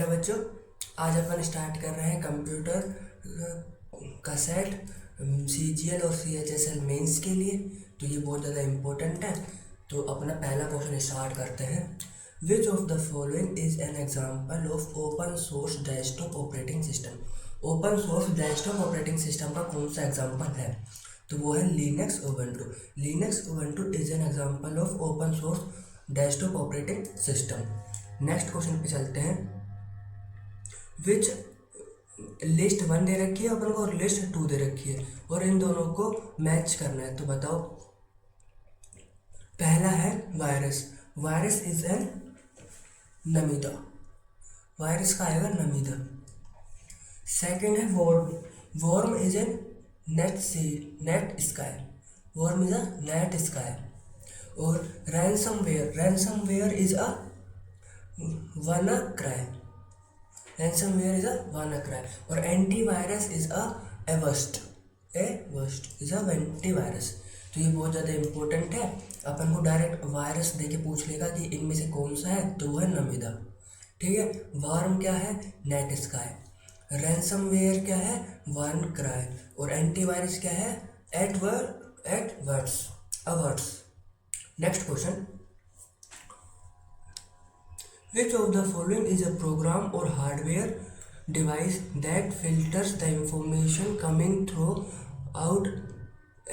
Hello बच्चों, आज अपन start कर रहे हैं कंप्यूटर का सेट CGL और CHSL मेंस के लिए। तो ये बहुत ज़्यादा इम्पोर्टेंट है। तो अपना पहला क्वेश्चन स्टार्ट करते हैं। विच of the following is an example of open source desktop operating system. Open source desktop operating system का कौन सा एग्जाम्पल है? तो वो है Linux Ubuntu. Linux Ubuntu is an example of open source desktop operating system. Next question पे चलते हैं। विच लिस्ट 1 दे रखी है अपन को और लिस्ट 2 दे रखी है और इन दोनों को मैच करना है। तो बताओ, पहला है virus. Virus is an Nimda. Virus का आएगा नमीदा। सेकंड है worm. Worm is an Netsky. Worm is a Netsky. और ransomware. Ransomware is a WannaCry. Ransomware is a WannaCry. और antivirus is a Avast. Avast is a antivirus. तो ये बहुत ज़्यादा important है। अपन को direct virus देके पूछ लेगा कि इनमें से कौन सा है, तो वो है नमीदा। ठीक है। वार्म क्या है? Net sky. रैंसमवेयर क्या है? वानाक्राई। और एंटीवायरस क्या है? एवर्ट्स। Next question. Which of the following is a program or hardware device that filters the information coming through out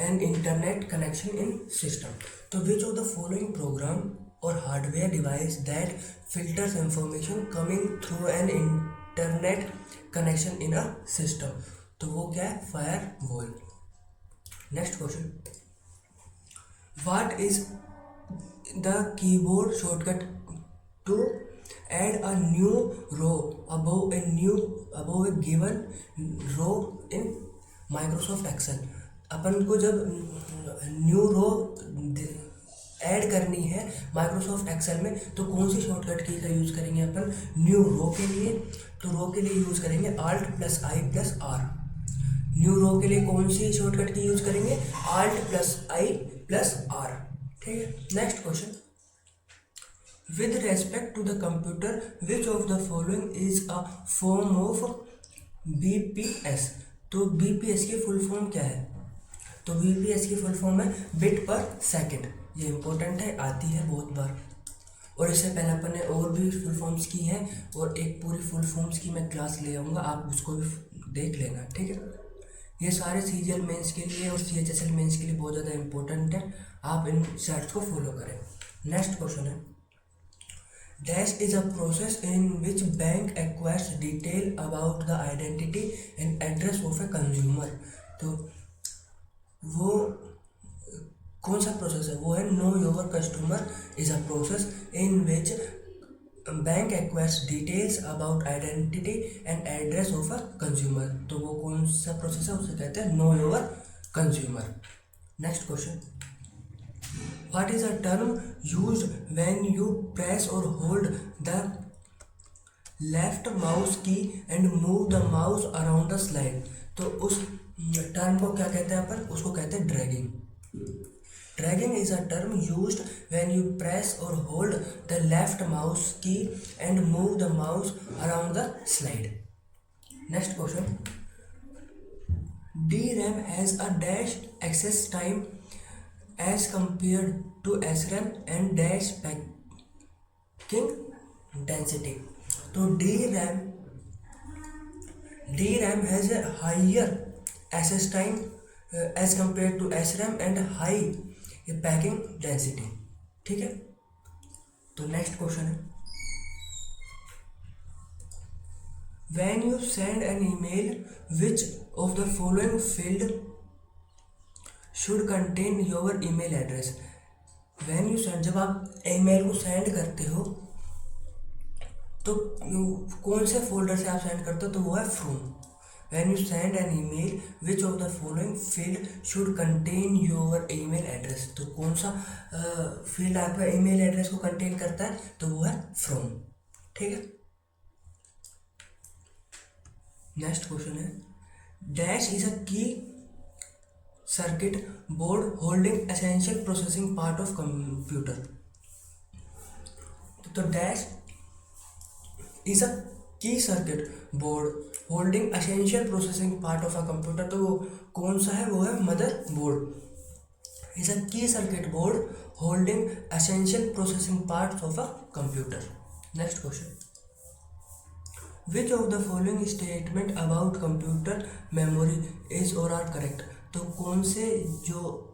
an internet connection in system? तो which of the following program or hardware device that filters information coming through an internet connection in a system? तो वो क्या है? Firewall. Next question. What is the keyboard shortcut to add a new row above a given row in Microsoft Excel? अपन को जब new रो add करनी है Microsoft Excel में, तो कौन सी शॉर्टकट की का यूज़ करेंगे अपन न्यू रो के लिए? तो रो के लिए यूज़ करेंगे Alt+I+R। न्यू रो के लिए कौन सी शॉर्टकट की यूज़ करेंगे? Alt+I+R। ठीक है। Next question. With respect to the computer, which of the following is a form of BPS? तो BPS की फुल फॉर्म क्या है? तो BPS की फुल फॉर्म है बिट पर सेकंड। ये इंपॉर्टेंट है, आती है बहुत बार। और इससे पहले अपन ने और भी फुल फॉर्म्स की हैं और एक पूरी फुल फॉर्म्स की मैं क्लास ले आऊँगा, आप उसको भी देख लेना। ठीक है। ये सारे CGL मेंस के लिए और CHSL मेंस के लिए बहुत ज़्यादा इंपॉर्टेंट है। आप इन सेट्स को फॉलो करें। नेक्स्ट क्वेश्चन है। Dash is a process in which bank acquires detail about the identity and address of a consumer. तो वो कौन सा प्रोसेस है? वो है know your customer is a process in which bank acquires details about identity and address of a consumer. तो वो कौन सा प्रोसेस है? उसे कहते हैं know your consumer. Next question. What is a term used when you press or hold the left mouse key and move the mouse around the slide? तो उस टर्म को क्या कहते हैं अपन? उसको कहते हैं dragging. Dragging is a term used when you press or hold the left mouse key and move the mouse around the slide. Next question. DRAM has a dash access time as compared to SRAM and dash packing density. तो DRAM has a higher access time as compared to SRAM and high packing density. ठीक है। तो next question है। When you send an email, which of the following field should contain your email address? When you send, जब आप email को send करते हो तो कौन से फोल्डर से आप सेंड करते हो? तो वो है from. When you send an email, which of the following field should contain your email address? तो कौन सा फील्ड आपका ईमेल एड्रेस को कंटेन करता है? तो वो है फ्रॉम। ठीक है। नेक्स्ट क्वेश्चन है। डैश इज अ की circuit board holding essential processing part of computer. तो dash is a की circuit board holding essential processing part of a computer, तो वो कौन सा है, वो है मदर बोर्ड इज अ की circuit board holding essential processing part of a computer. Next question, which of the following statement about computer memory is और are correct, तो कौन से जो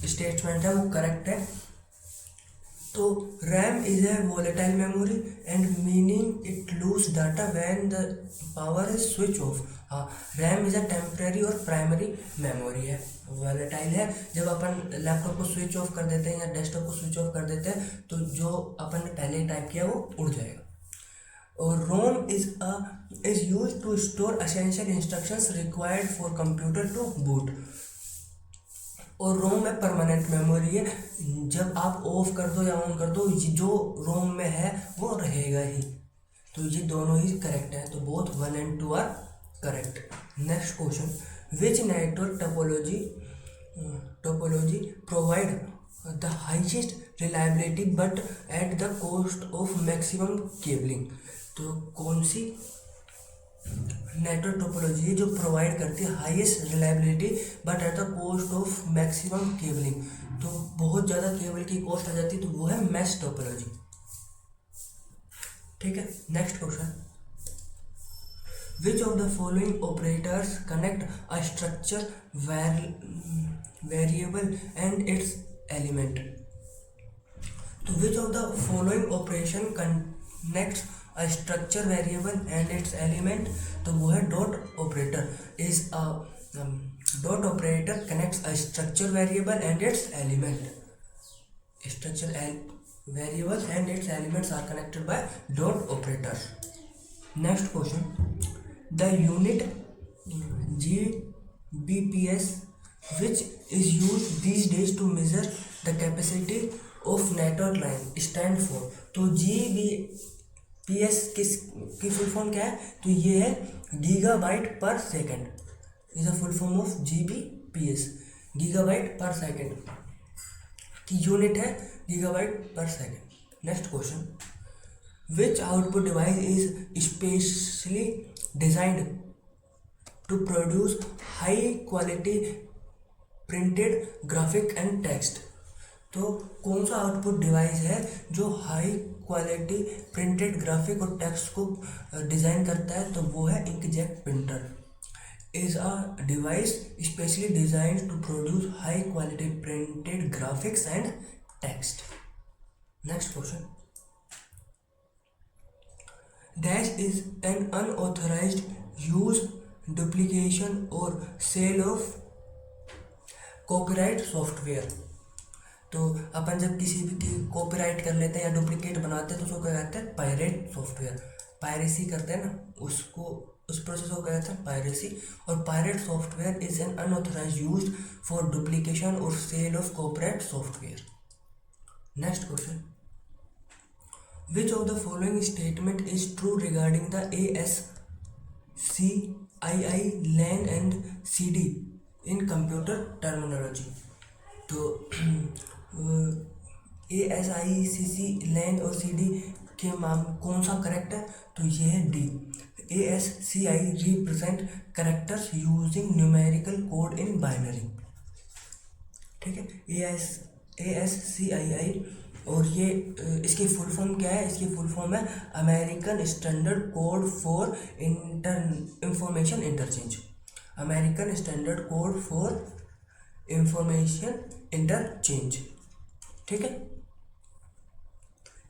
स्टेटमेंट है वो करेक्ट है। तो RAM is a volatile memory and meaning it lose data when the power is switch off. हाँ, रैम इज अ टेम्परेरी और प्राइमरी मेमोरी है, वोलेटाइल है। जब अपन लैपटॉप को स्विच ऑफ कर देते हैं या डेस्कटॉप को स्विच ऑफ कर देते हैं तो जो अपन ने पहले टाइप किया वो उड़ जाएगा। और ROM is use to store essential instructions required for computer to boot. और रोम में परमानेंट मेमोरी है, जब आप ऑफ कर दो या ऑन कर दो जो रोम में है वो रहेगा ही। तो ये दोनों ही करेक्ट है, तो both 1 and 2 are correct. Next question, which network topology provide the highest reliability but at the cost of maximum cabling, तो कौन सी नेटवर्क टोपोलॉजी है जो प्रोवाइड करती है highest reliability but at the cost of maximum cabling, तो बहुत ज़्यादा cable की कॉस्ट आ जाती है, तो वो है मैश टोपोलॉजी। ठीक है, next question, which of the following operators connect a structure variable and its element, तो which of the following operation connects a structure variable and its element, तो वो है dot operator is a dot operator connects a structure variable and its element, structure variable and its elements are connected by dot operator. Next question, the unit GBps which is used these days to measure the capacity of network line stand for, तो GBps की full form क्या है, तो ये है gigabyte per second, is a full form of GBps, gigabyte per second की unit है gigabyte per second. Next question, which output device is specially designed to produce high quality printed graphic and text, तो कौन सा output device है जो high quality printed graphic और text को design करता है, तो वो है inkjet printer is a device specially designed to produce high quality printed graphics and text. Next question, dash is an unauthorized use duplication और सेल ऑफ कॉपीराइट सॉफ्टवेयर, तो अपन जब किसी भी कॉपीराइट कर लेते हैं या डुप्लीकेट बनाते हैं तो उसको क्या कहते हैं, पायरेट सॉफ्टवेयर, पायरेसी करते हैं ना, उसको उस प्रोसेस को कहते हैं पायरेसी। और pirate software is an unauthorized used for duplication और sale of copyright software. Next question, which of the following statement is true regarding the ASCII LAN and CD in computer terminology, तो ASICC LAN और CD के कौन सा correct है, तो ये है D, ASCII represent characters using numerical code in binary. ठीक है, ASCII, और ये इसकी फुल फॉर्म क्या है, इसकी फुल फॉर्म है American Standard Code for Information Interchange, American Standard Code for Information Interchange. ठीक है,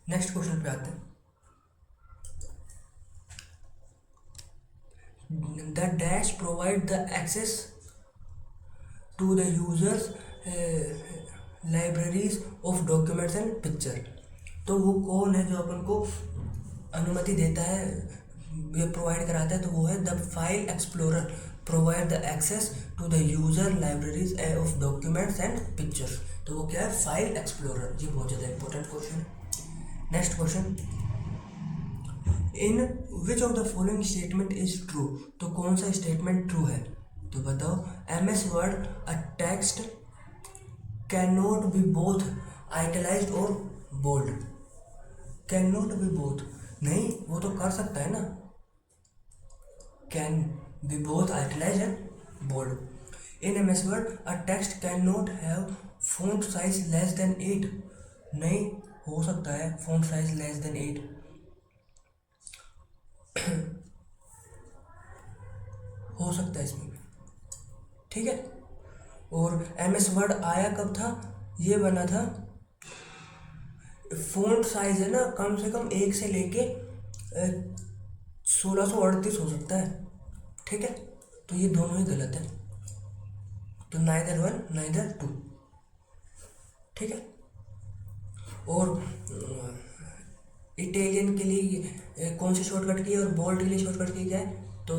नेक्स्ट क्वेश्चन पे आते हैं, the dash provide the access to the users libraries of documents and picture, तो वो कौन है जो अपन को अनुमति देता है, ये प्रोवाइड कराता है, तो वो है the file explorer provide the access to the user libraries of documents and pictures, तो वो क्या है, फाइल एक्सप्लोरर। ये बहुत ज़्यादा इंपॉर्टेंट क्वेश्चन है। Next question, in which of the following statement is true, तो कौन सा स्टेटमेंट ट्रू है, तो बताओ, MS word a text can not be both italicized और bold, can not be both, नहीं, वो तो कर सकता है ना, can be both italicize and bold. In M S word a text can not have font size less than 8। नहीं, हो सकता है फॉन्ट साइज लेस देन 8, हो सकता है इसमें भी, ठीक है। और एम एस वर्ड आया कब था, ये बना था, फ़ॉन्ट साइज है ना कम से कम 1 से लेके 1638 हो सकता है, ठीक है। तो ये दोनों ही गलत है, तो नाइदर वन नाइदर टू, ठीक है। और इटालियन के लिए कौन सी शॉर्टकट की है और बोल्ड के लिए शॉर्टकट की क्या है, तो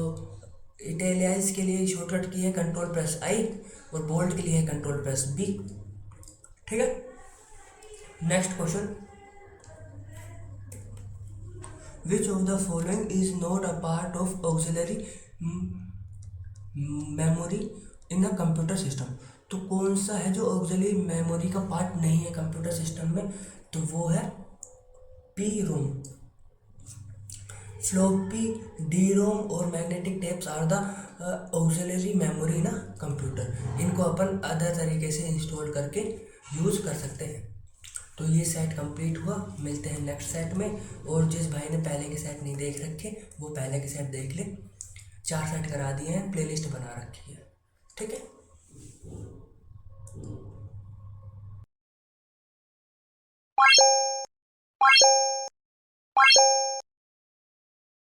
इटालियाइज के लिए शॉर्टकट की है कंट्रोल प्रेस आई, और बोल्ड के लिए है कंट्रोल प्रेस बी, ठीक है। Next question, which of the following is not a part of auxiliary memory in a computer system. तो कौन सा है जो ऑक्सिलरी मेमोरी का पार्ट नहीं है कंप्यूटर सिस्टम में, तो वो है P ROM. Floppy, D ROM और magnetic tapes are the auxiliary memory ना कंप्यूटर। इनको अपन अदर तरीके से इंस्टॉल करके यूज़ कर सकते हैं। तो ये सेट कंप्लीट हुआ, मिलते हैं नेक्स्ट सेट में। और जिस भाई ने पहले के सेट नहीं देख रखे वो पहले के सेट देख ले, 4 सेट करा दिए हैं, प्लेलिस्ट बना रखी है, ठीक है।